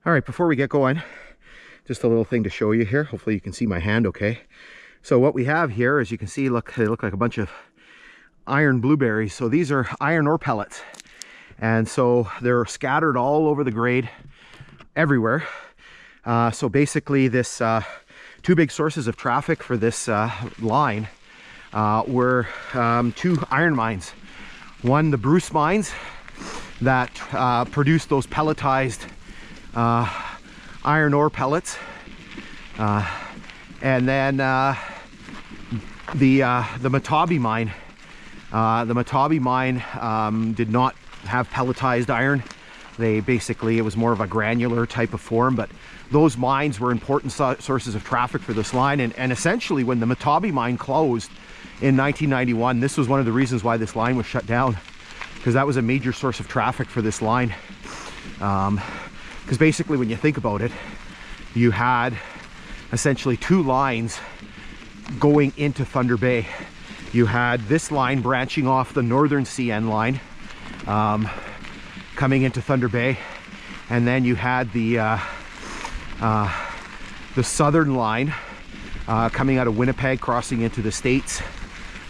All right, before we get going, just a little thing to show you here. Hopefully you can see my hand okay. So what we have here, as you can see, they look like a bunch of iron blueberries. So these are iron ore pellets. And so they're scattered all over the grade, everywhere. So basically this two big sources of traffic for this line were two iron mines. One, the Bruce mines that produced those pelletized iron ore pellets, and then the Matabi mine. The Matabi mine did not have pelletized iron. It was more of a granular type of form, but those mines were important sources of traffic for this line. And essentially when the Matabi mine closed in 1991, this was one of the reasons why this line was shut down, because that was a major source of traffic for this line. Because basically when you think about it, you had essentially two lines going into Thunder Bay. You had this line branching off the northern CN line, coming into Thunder Bay, and then you had the southern line coming out of Winnipeg, crossing into the States,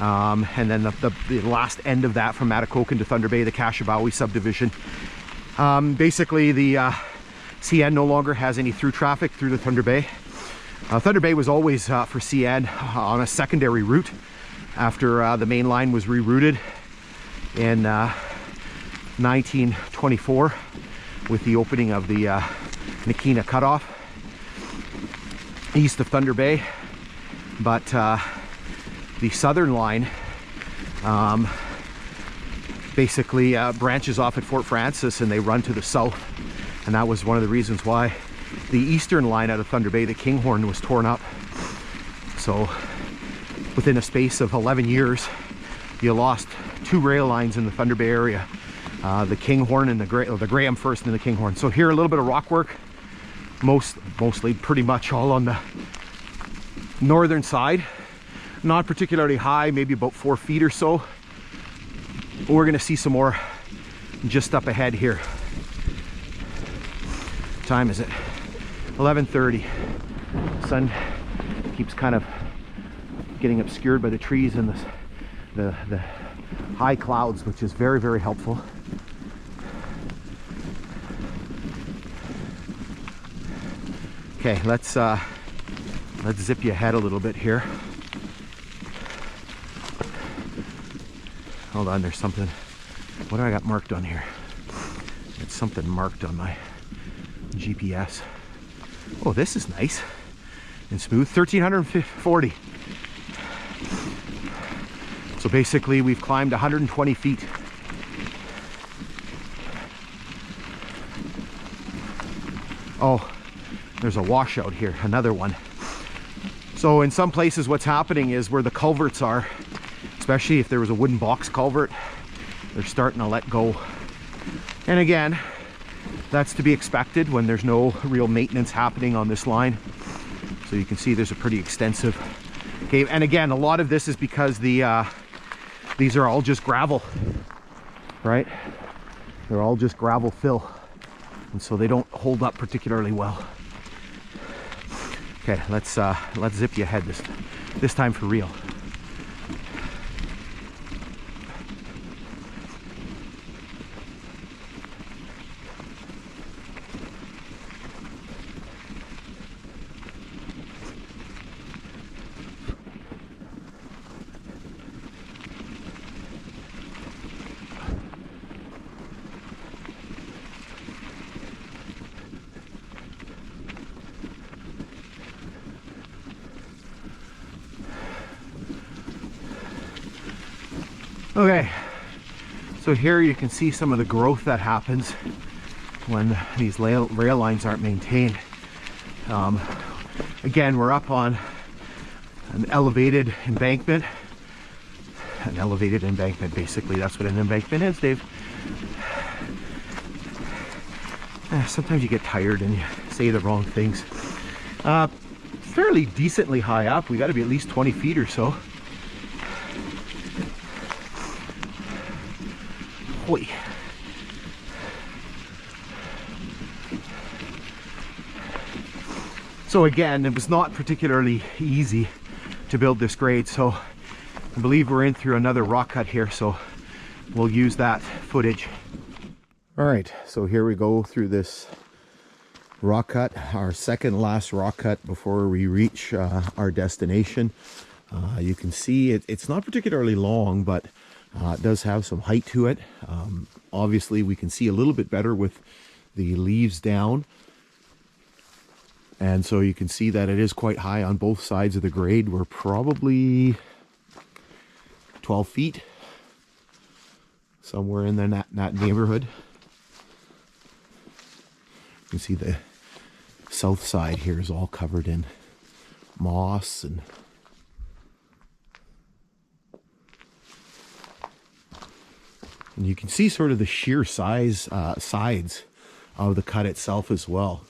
and then the last end of that from Mattacoken to Thunder Bay, the Kashabawi subdivision. Basically the CN no longer has any through traffic through the Thunder Bay. Thunder Bay was always for CN on a secondary route after the main line was rerouted in 1924 with the opening of the Nakina cutoff east of Thunder Bay. But the southern line basically branches off at Fort Francis and they run to the south, and that was one of the reasons why the eastern line out of Thunder Bay, the Kinghorn, was torn up. So within a space of 11 years you lost two rail lines in the Thunder Bay area, the Kinghorn and the Graham first and the Kinghorn. So here a little bit of rock work, mostly pretty much all on the northern side, not particularly high, maybe about 4 feet or so. We're going to see some more just up ahead here. What time is it? 11:30. Sun keeps kind of getting obscured by the trees and the high clouds, which is very, very helpful. Okay, let's zip you ahead a little bit here. Hold on, there's something. What do I got marked on here? It's something marked on my GPS. Oh, this is nice and smooth. 1340. So basically we've climbed 120 feet. Oh, there's a washout here, another one. So in some places what's happening is where the culverts are, especially if there was a wooden box culvert, they're starting to let go. And again, that's to be expected when there's no real maintenance happening on this line. So you can see there's a pretty extensive cave. And again, a lot of this is because these are all just gravel, right? They're all just gravel fill. And so they don't hold up particularly well. Okay, let's zip you ahead this time for real. Okay, so here you can see some of the growth that happens when these rail lines aren't maintained. Again, we're up on an elevated embankment. An elevated embankment, basically, that's what an embankment is, Dave. Sometimes you get tired and you say the wrong things. Fairly decently high up. We got to be at least 20 feet or so. Hoy. So again, it was not particularly easy to build this grade, so I believe we're in through another rock cut here, so we'll use that footage. All right, so here we go through this rock cut, our second last rock cut before we reach our destination. You can see it's not particularly long, but it does have some height to it. Obviously we can see a little bit better with the leaves down, and so you can see that it is quite high on both sides of the grade. We're probably 12 feet, somewhere in that neighborhood. You can see the south side here is all covered in moss, and you can see sort of the sheer sides of the cut itself as well.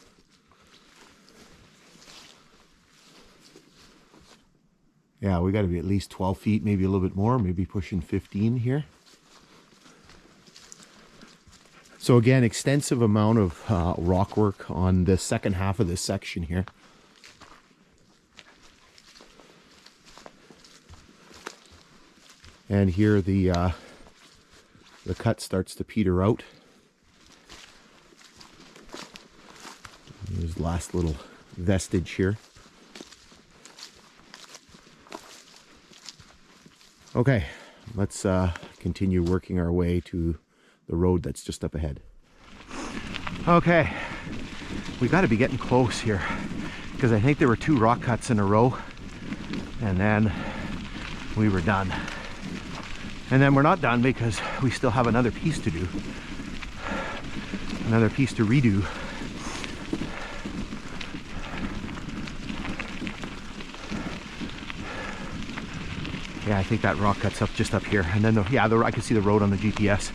Yeah, we got to be at least 12 feet, maybe a little bit more, maybe pushing 15 here. So again, extensive amount of rock work on the second half of this section here. And here the cut starts to peter out. There's the last little vestige here. Okay, let's continue working our way to the road that's just up ahead. Okay, we got to be getting close here, because I think there were 2 rock cuts in a row, and then we were done. And then we're not done because we still have another piece to do, another piece to redo. Yeah, I think that rock cuts up just up here, and then I can see the road on the GPS.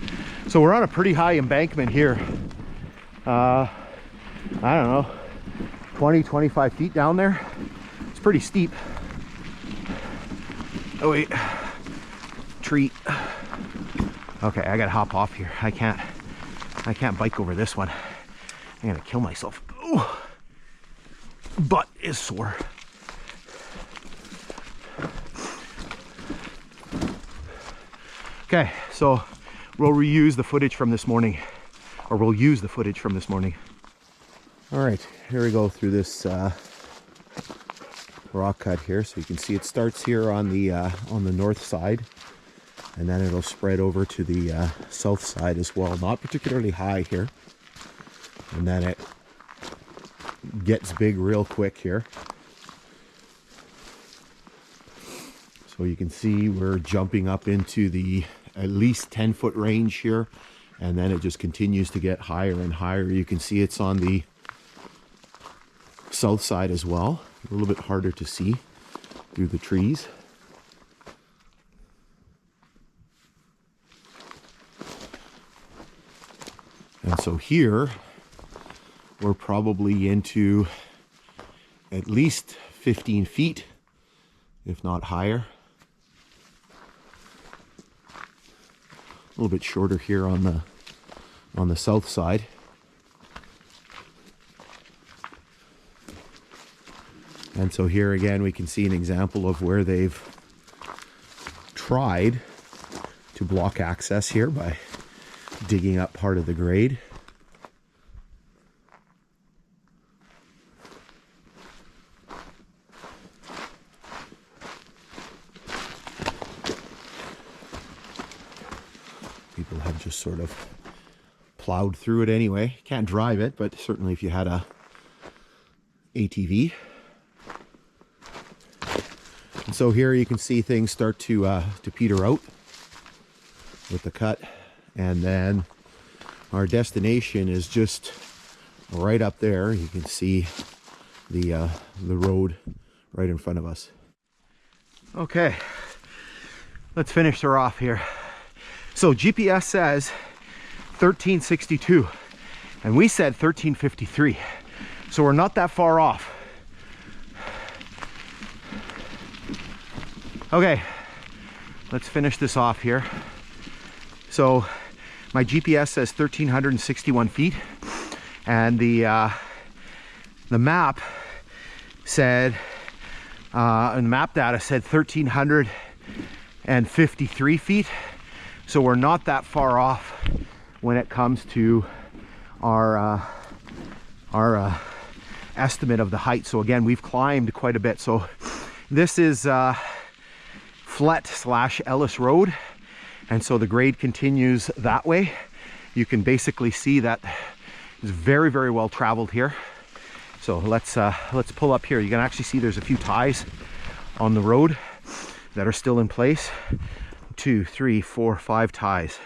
So we're on a pretty high embankment here. I don't know, 20-25 feet down there. It's pretty steep. Oh wait, tree. Okay, I gotta hop off here. I can't bike over this one. I'm gonna kill myself. Ooh. Butt is sore. Okay, so we'll reuse the footage from this morning, or we'll use the footage from this morning. All right, here we go through this rock cut here. So you can see it starts here on the north side, and then it'll spread over to the south side as well. Not particularly high here, and then it gets big real quick here. So you can see we're jumping up into the at least 10-foot range here, and then it just continues to get higher and higher. You can see it's on the south side as well, a little bit harder to see through the trees. And so here we're probably into at least 15 feet, if not higher. A little bit shorter here on the south side. And so here again we can see an example of where they've tried to block access here by digging up part of the grade. People have just sort of plowed through it anyway. Can't drive it, but certainly if you had a ATV. And so here you can see things start to peter out with the cut, and then our destination is just right up there. You can see the road right in front of us. Okay, let's finish her off here. So GPS says 1362, and we said 1353, so we're not that far off. Okay, let's finish this off here. So my GPS says 1361 feet, and the map said, and the map data said 1,353 feet. So we're not that far off when it comes to our estimate of the height. So again, we've climbed quite a bit. So this is Flett / Ellis Road, and so the grade continues that way. You can basically see that it's very, very well traveled here. So let's pull up here. You can actually see there's a few ties on the road that are still in place. 2, 3, 4, 5 ties.